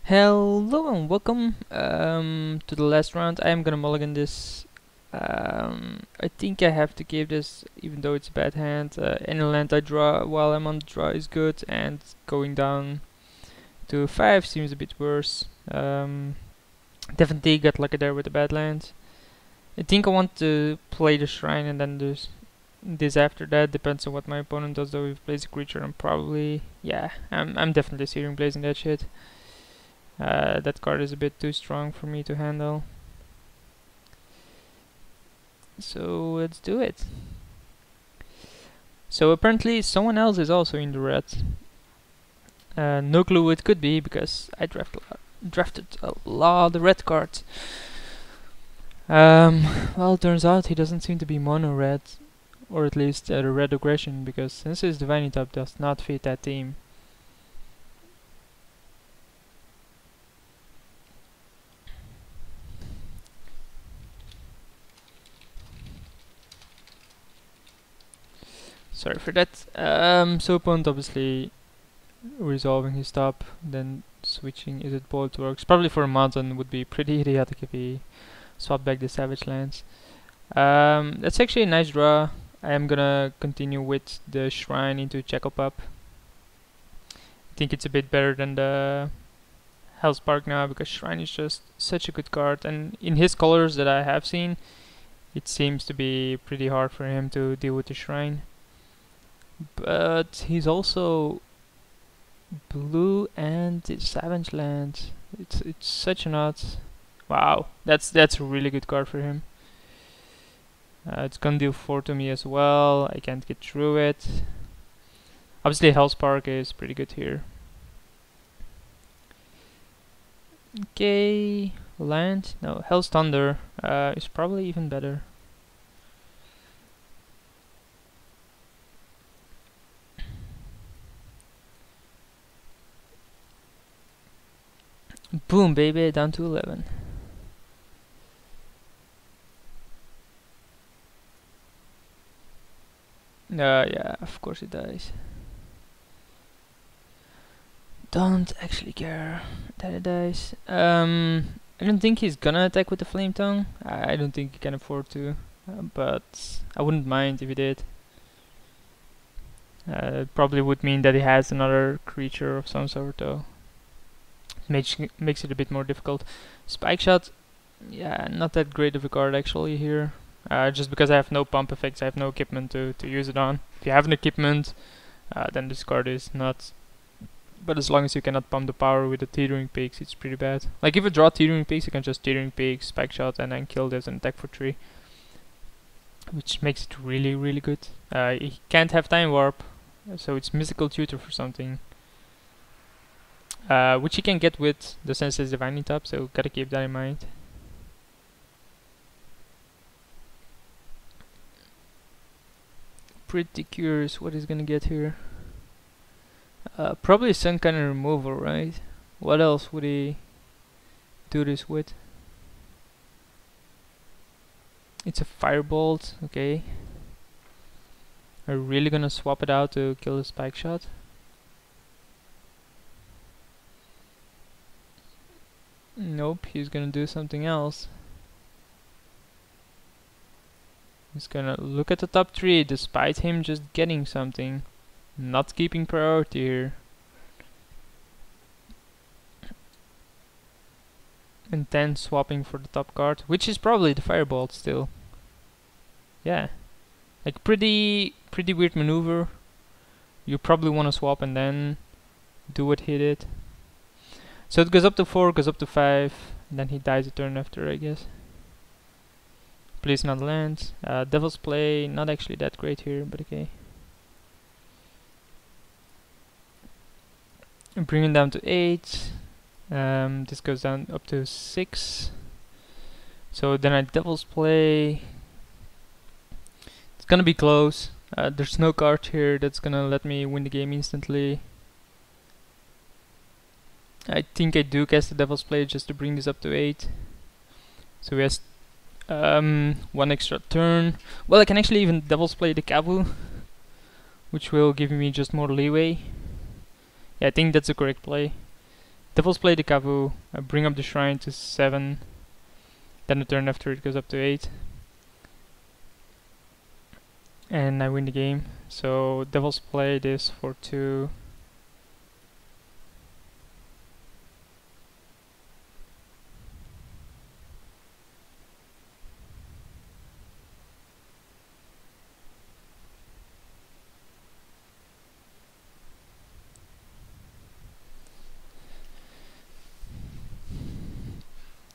Hello and welcome to the last round. I am gonna mulligan this. I think I have to give this, even though it's a bad hand. Any land I draw while I'm on the draw is good, and going down to 5 seems a bit worse. Definitely got lucky there with the bad land. I think I want to play the shrine and then this after that. Depends on what my opponent does though. If he plays a creature, I'm definitely Searing Blazing that shit. That card is a bit too strong for me to handle. So let's do it. So apparently someone else is also in the red. No clue who it could be because I drafted a lot of red cards. Well, it turns out he doesn't seem to be mono red, or at least the red aggression, because since his Divine Top does not fit that team. Sorry for that. So opponent obviously resolving his top, then switching. Is it both works? Probably for a mountain would be pretty idiotic if he swapped back the savage lands. That's actually a nice draw. I am gonna continue with the shrine into Checkle-Pup. I think it's a bit better than the Hellspark now because shrine is just such a good card, and in his colors that I have seen, it seems to be pretty hard for him to deal with the shrine. But he's also blue and savage land. It's such an odd. Wow, that's a really good card for him. It's gonna deal 4 to me as well. I can't get through it. Obviously, Hellspark is pretty good here. Okay, land. No, Hell's Thunder is probably even better. Boom, baby, down to 11. Yeah, of course it dies. Don't actually care that it dies. I don't think he's gonna attack with the Flame Tongue. I don't think he can afford to, but I wouldn't mind if he did. It probably would mean that he has another creature of some sort though. Makes it a bit more difficult. Spike Shot, yeah, not that great of a card actually here. Just because I have no pump effects, I have no equipment to use it on. If you have an equipment, then this card is nuts. But as long as you cannot pump the power with the Teetering Peaks, it's pretty bad. Like if you draw Teetering Peaks, you can just Teetering Peaks, Spike Shot, and then kill this and attack for 3. Which makes it really, really good. He can't have Time Warp, so it's Mystical Tutor for something. Which you can get with the Senseless Divining Top, so gotta keep that in mind. Pretty curious what he's gonna get here. Probably some kind of removal, right? What else would he do this with? It's a Firebolt, okay. Are you really gonna swap it out to kill the Spike Shot? Nope, he's gonna do something else. He's gonna look at the top 3 despite him just getting something. Not keeping priority here. And then swapping for the top card, which is probably the Firebolt still. Yeah. Like pretty weird maneuver. You probably wanna swap and then do what he did. So it goes up to 4, goes up to 5, and then he dies a turn after, I guess. Please not land. Devil's Play, not actually that great here, but okay. And bring it down to 8. This goes down up to 6. So then I Devil's Play. It's gonna be close. There's no card here that's gonna let me win the game instantly. I think I do cast the Devil's Play just to bring this up to 8. So he has 1 extra turn. Well, I can actually even Devil's Play the Kavu, which will give me just more leeway. Yeah, I think that's the correct play. Devils play the Kavu, bring up the shrine to 7, then the turn after it goes up to 8. And I win the game. So Devils play this for 2.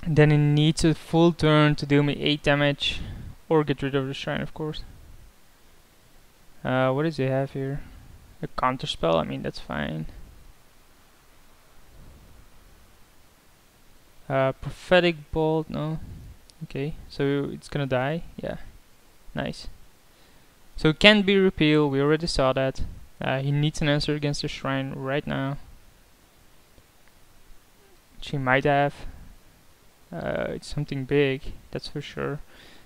And then he needs a full turn to deal me 8 damage, or get rid of the shrine, of course. What does he have here? A counter spell? I mean, that's fine. Prophetic Bolt? No. Okay, so it's gonna die? Yeah. Nice. So it can't be repealed, we already saw that. He needs an answer against the shrine right now. Which he might have. It's something big, that's for sure.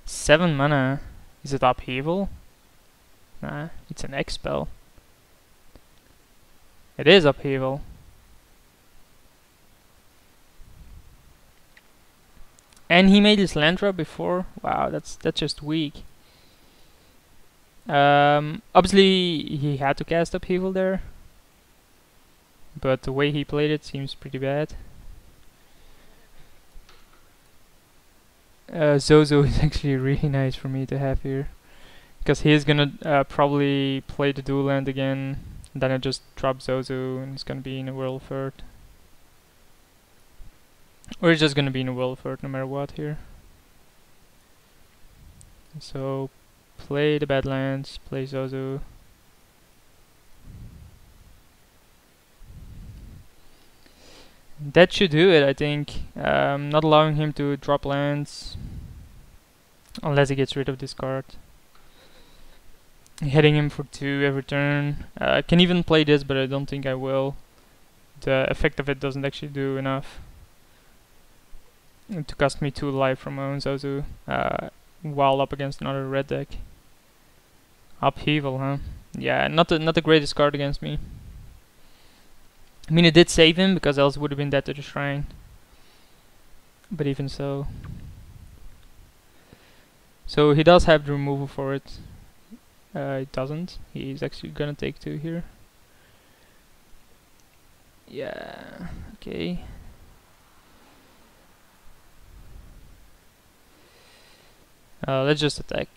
7 mana. Is it upheaval? Nah, it's an X spell. It is upheaval. And he made his land drop before. Wow, that's just weak. Obviously he had to cast upheaval there, but the way he played it seems pretty bad. Zozo is actually really nice for me to have here, because he is gonna probably play the dual land again, and then I just drop Zozo and it's gonna be in a Whirl of Earth. Or it's just gonna be in a Whirl of Earth no matter what here. So play the Badlands, play Zozo. That should do it, I think. Not allowing him to drop lands unless he gets rid of this card. Hitting him for 2 every turn. I can even play this, but I don't think I will. The effect of it doesn't actually do enough to cost me 2 life from my own Zozo while up against another red deck. Upheaval, huh? Yeah, not the greatest card against me. I mean, it did save him, because else it would have been dead to the shrine. But even so. So he does have the removal for it. It doesn't. He's actually gonna take 2 here. Yeah, okay. Let's just attack.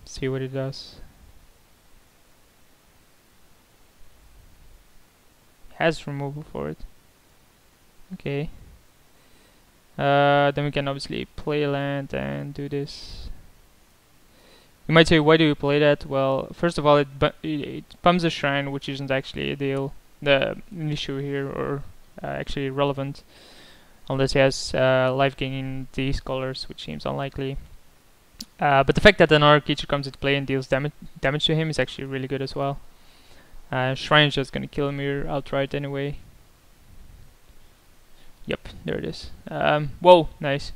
See what it does. Has removal for it. Okay. Then we can obviously play land and do this. You might say, why do you play that? Well, first of all, it pumps a shrine, which isn't actually a deal, an issue here, or actually relevant, unless he has life gain in these colors, which seems unlikely. But the fact that another creature comes into play and deals damage to him is actually really good as well. Shrine's just gonna kill him here outright anyway. Yep, there it is. Whoa, nice.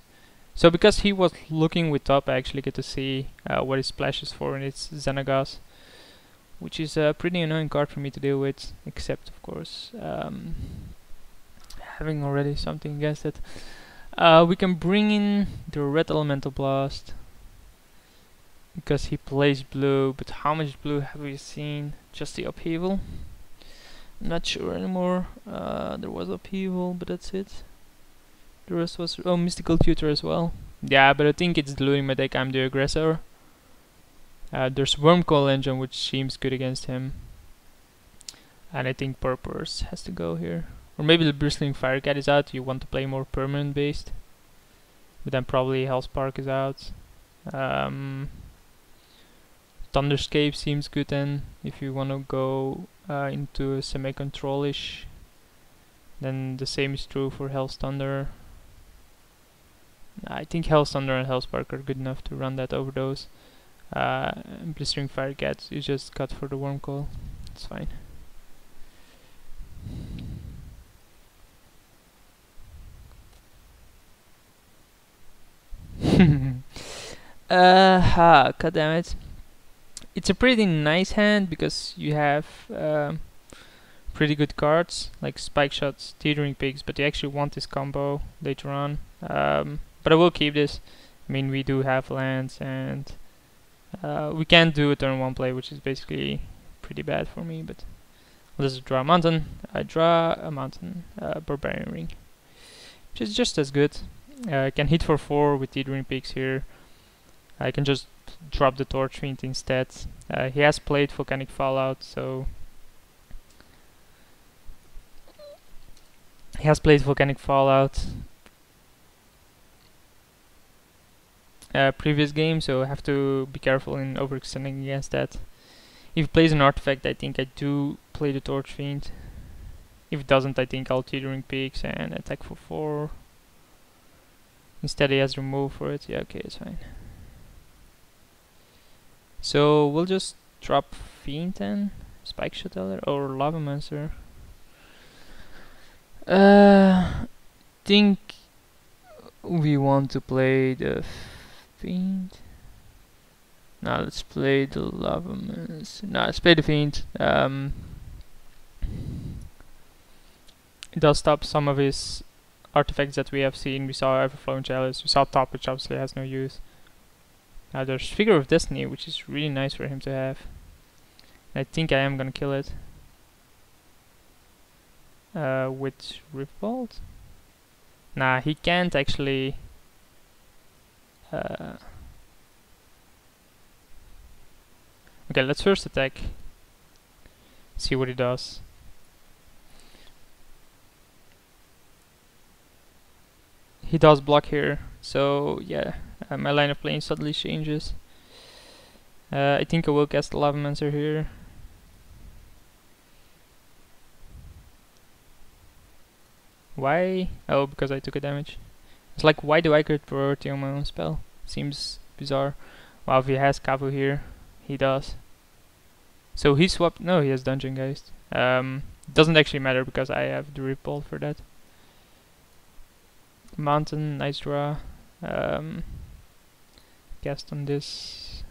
So because he was looking with top, I actually get to see what his splash is for, and it's Xenagos, which is a pretty annoying card for me to deal with, except of course having already something against it. We can bring in the red elemental blast because he plays blue, but how much blue have we seen? Just the upheaval? I'm not sure anymore. There was upheaval, but that's it. The rest was mystical tutor as well. Yeah, but I think it's diluting my deck. I'm the aggressor. There's Wormcoil Engine, which seems good against him, and I think Purpose has to go here. Or maybe the Bristling Firecat is out. You want to play more permanent based, but then probably Hellspark is out. Thunderscape seems good then, if you want to go into a semi-control-ish. Then the same is true for Hell's Thunder. I think Hell's Thunder and Hellspark are good enough to run that overdose. Blistering Firecat is just cut for the Wormcoil. It's fine. God damn it. It's a pretty nice hand because you have pretty good cards like Spike Shots, Teetering Pigs, but you actually want this combo later on. But I will keep this. I mean, we do have lands, and we can do a turn 1 play, which is basically pretty bad for me, but let's draw a mountain. I draw a mountain, Barbarian Ring, which is just as good. I can hit for 4 with Teetering Pigs here. I can just drop the Torch Fiend instead. He has played Volcanic Fallout, so he has played Volcanic Fallout previous game, so I have to be careful in overextending against that. If he plays an artifact, I think I do play the Torch Fiend. If it doesn't, I think I'll Teetering Pigs and attack for 4. Instead he has remove for it. Yeah, okay, it's fine. So we'll just drop Fiend then, Spike Shot or Lava Monster. Think we want to play the Fiend. Now let's play the Lava Monster. No, let's play the Fiend. It does stop some of his artifacts that we have seen. We saw Everflowing Chalice, we saw Top, which obviously has no use. Now there's Figure of Destiny, which is really nice for him to have. I think I am gonna kill it with Riftbolt. Nah, he can't actually. Okay, let's first attack. See what he does. He does block here, so yeah, my line of playing suddenly changes. I think I will cast the Lava Mancer here. Why? Oh, because I took a damage. It's like, why do I get priority on my own spell? Seems bizarre. Wow, if he has Kavu here, he does. So he swapped. No, he has Dungeon Geist. Doesn't actually matter because I have the Riftbolt for that. Mountain, nice draw. Cast on this.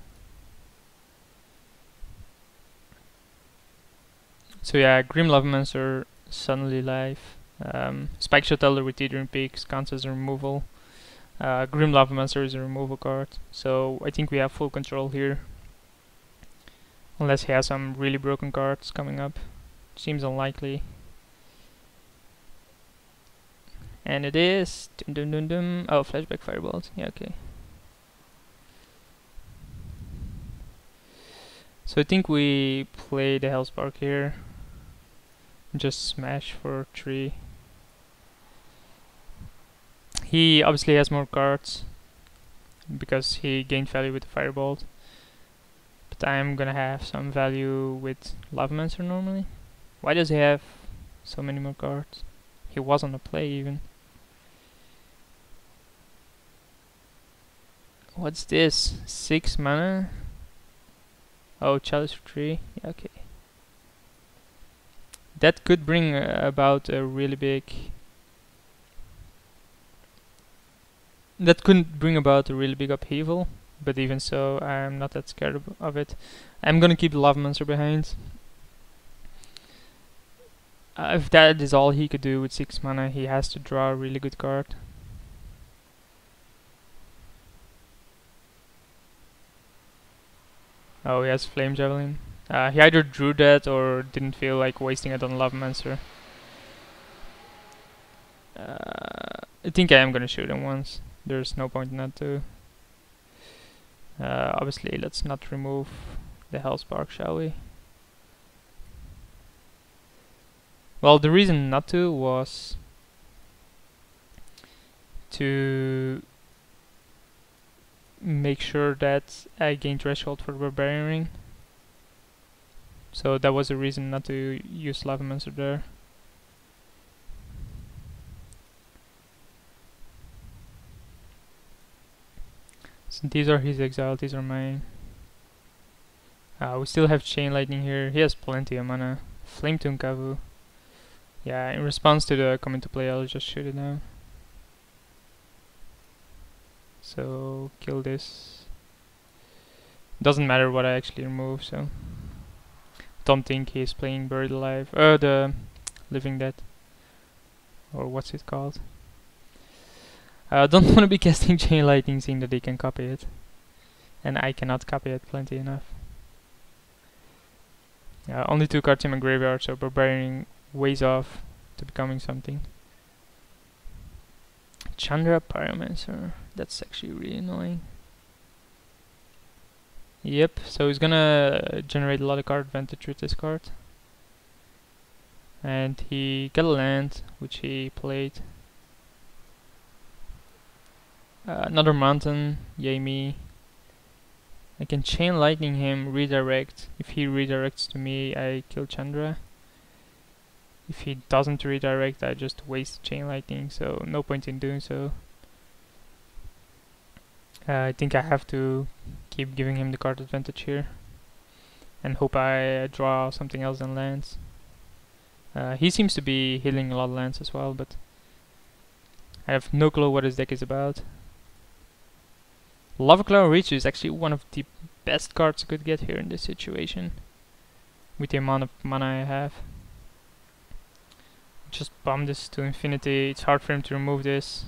So yeah, Grim Lava Mancer suddenly live. Spike Shot Elder with Teetering Pigs counts as a removal. Grim Lava Mancer is a removal card, so I think we have full control here. Unless he has some really broken cards coming up. Seems unlikely. And it is. Dum dum dum dum. Oh, Flashback Firebolt. Yeah, okay. So I think we play the Hellspark here. Just smash for 3. He obviously has more cards because he gained value with the Firebolt. But I'm gonna have some value with Lava Mancer normally. Why does he have so many more cards? He was on the play even. What's this? 6 mana? Oh, Chalice for 3. Yeah, okay. That could bring about a really big. That couldn't bring about a really big upheaval, but even so, I'm not that scared of it. I'm gonna keep the Lava Monster behind. If that is all he could do with 6 mana, he has to draw a really good card. Oh, he has Flame Javelin. He either drew that or didn't feel like wasting it on Lava Mancer. I think I am gonna shoot him once. There's no point not to. Obviously, let's not remove the Hellspark, shall we? Well, the reason not to was to make sure that I gain threshold for the Barbarian Ring. So that was the reason not to use Lava Mancer there. So these are his exile, these are mine. We still have Chain Lightning here. He has plenty of mana. Flame Tune Kavu. Yeah, in response to the come into play, I'll just shoot it now. So kill this. Doesn't matter what I actually remove, so don't think he's playing Buried Alive. The Living Dead, or what's it called? Don't want to be casting Chain Lightning, seeing that they can copy it, and I cannot copy it plenty enough. Only 2 cards in my graveyard, so Barbarian ways off to becoming something. Chandra Pyromancer, that's actually really annoying. Yep, so he's gonna generate a lot of card advantage with this card. And he got a land, which he played. Another mountain, yay me. I can Chain Lightning him, redirect. If he redirects to me, I kill Chandra. If he doesn't redirect, I just waste Chain Lightning, so no point in doing so. I think I have to keep giving him the card advantage here and hope I draw something else than lands. He seems to be healing a lot of lands as well, but I have no clue what his deck is about. Lava Cloud Reach is actually one of the best cards I could get here in this situation, with the amount of mana I have. Just bomb this to infinity. It's hard for him to remove this.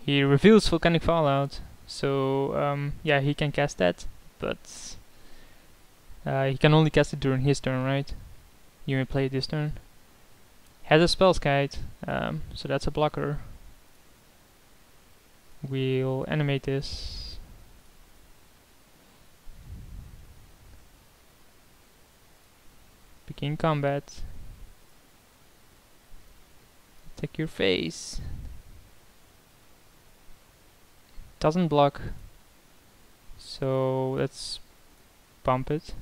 He reveals Volcanic Fallout, so yeah, he can cast that, but he can only cast it during his turn, right? You may play it this turn. Has a Spell Kite, so that's a blocker. We'll animate this. Begin combat. Take your face. Doesn't block, so let's bump it.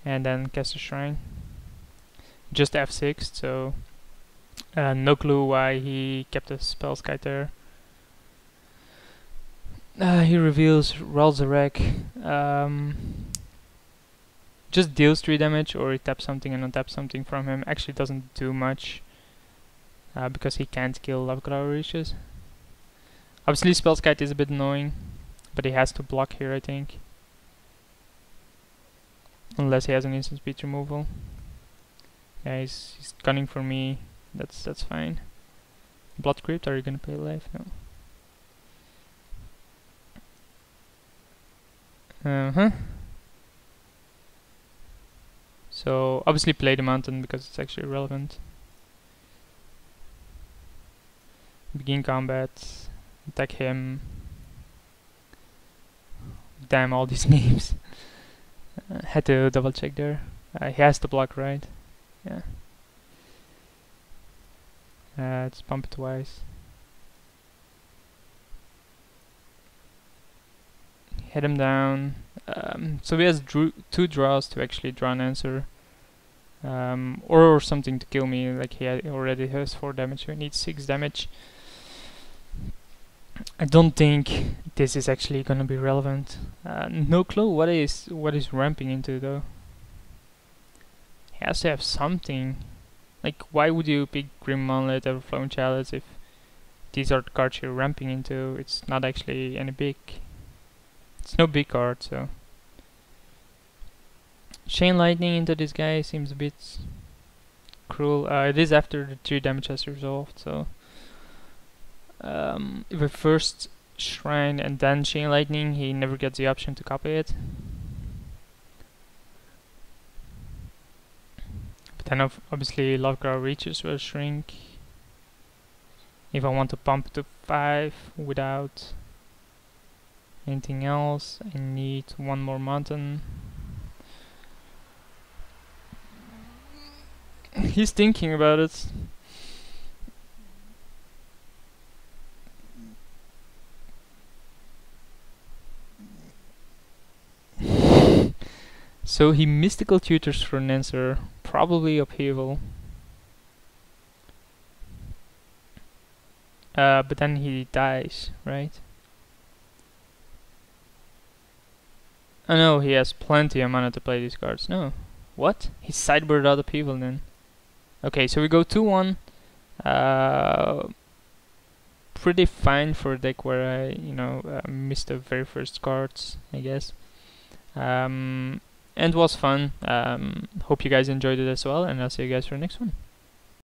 And then cast a Shrine. Just F6, so no clue why he kept a Spell's Kite there. He reveals Ralzarek. Just deals 3 damage, or he taps something and untaps something from him. Actually doesn't do much, because he can't kill Lava Cloud Reaches. Obviously Spell's Kite is a bit annoying, but he has to block here, I think. Unless he has an instant speed removal. Yeah, he's gunning for me. That's fine. Blood Crypt, are you gonna play life? No. So obviously play the mountain because it's actually relevant. Begin combat. Attack him. Damn, all these names. Had to double check there. He has to block, right? Yeah. Let's pump it twice. Hit him down. So he has 2 draws to actually draw an answer. Or something to kill me, like he already has 4 damage, so he needs 6 damage. I don't think this is actually gonna be relevant. No clue what is ramping into though. He has to have something. Like, why would you pick Grim Monolith or Flowing Chalice if these are the cards you're ramping into? It's not actually any big. It's no big card, so. Chain Lightning into this guy seems a bit cruel. It is after the 3 damage has resolved, so. If I first Shrine and then Chain Lightning, he never gets the option to copy it. But then obviously Lava Cloud Reaches will shrink. If I want to pump to 5 without anything else, I need 1 more mountain. He's thinking about it. So he mystical tutors for an answer, probably upheaval. But then he dies, right? Oh no, he has plenty of mana to play these cards. No. What? He sideboarded out upheaval then. Okay, so we go 2-1. pretty fine for a deck where I, missed the very first cards, I guess. And was fun. Hope you guys enjoyed it as well, and I'll see you guys for the next one.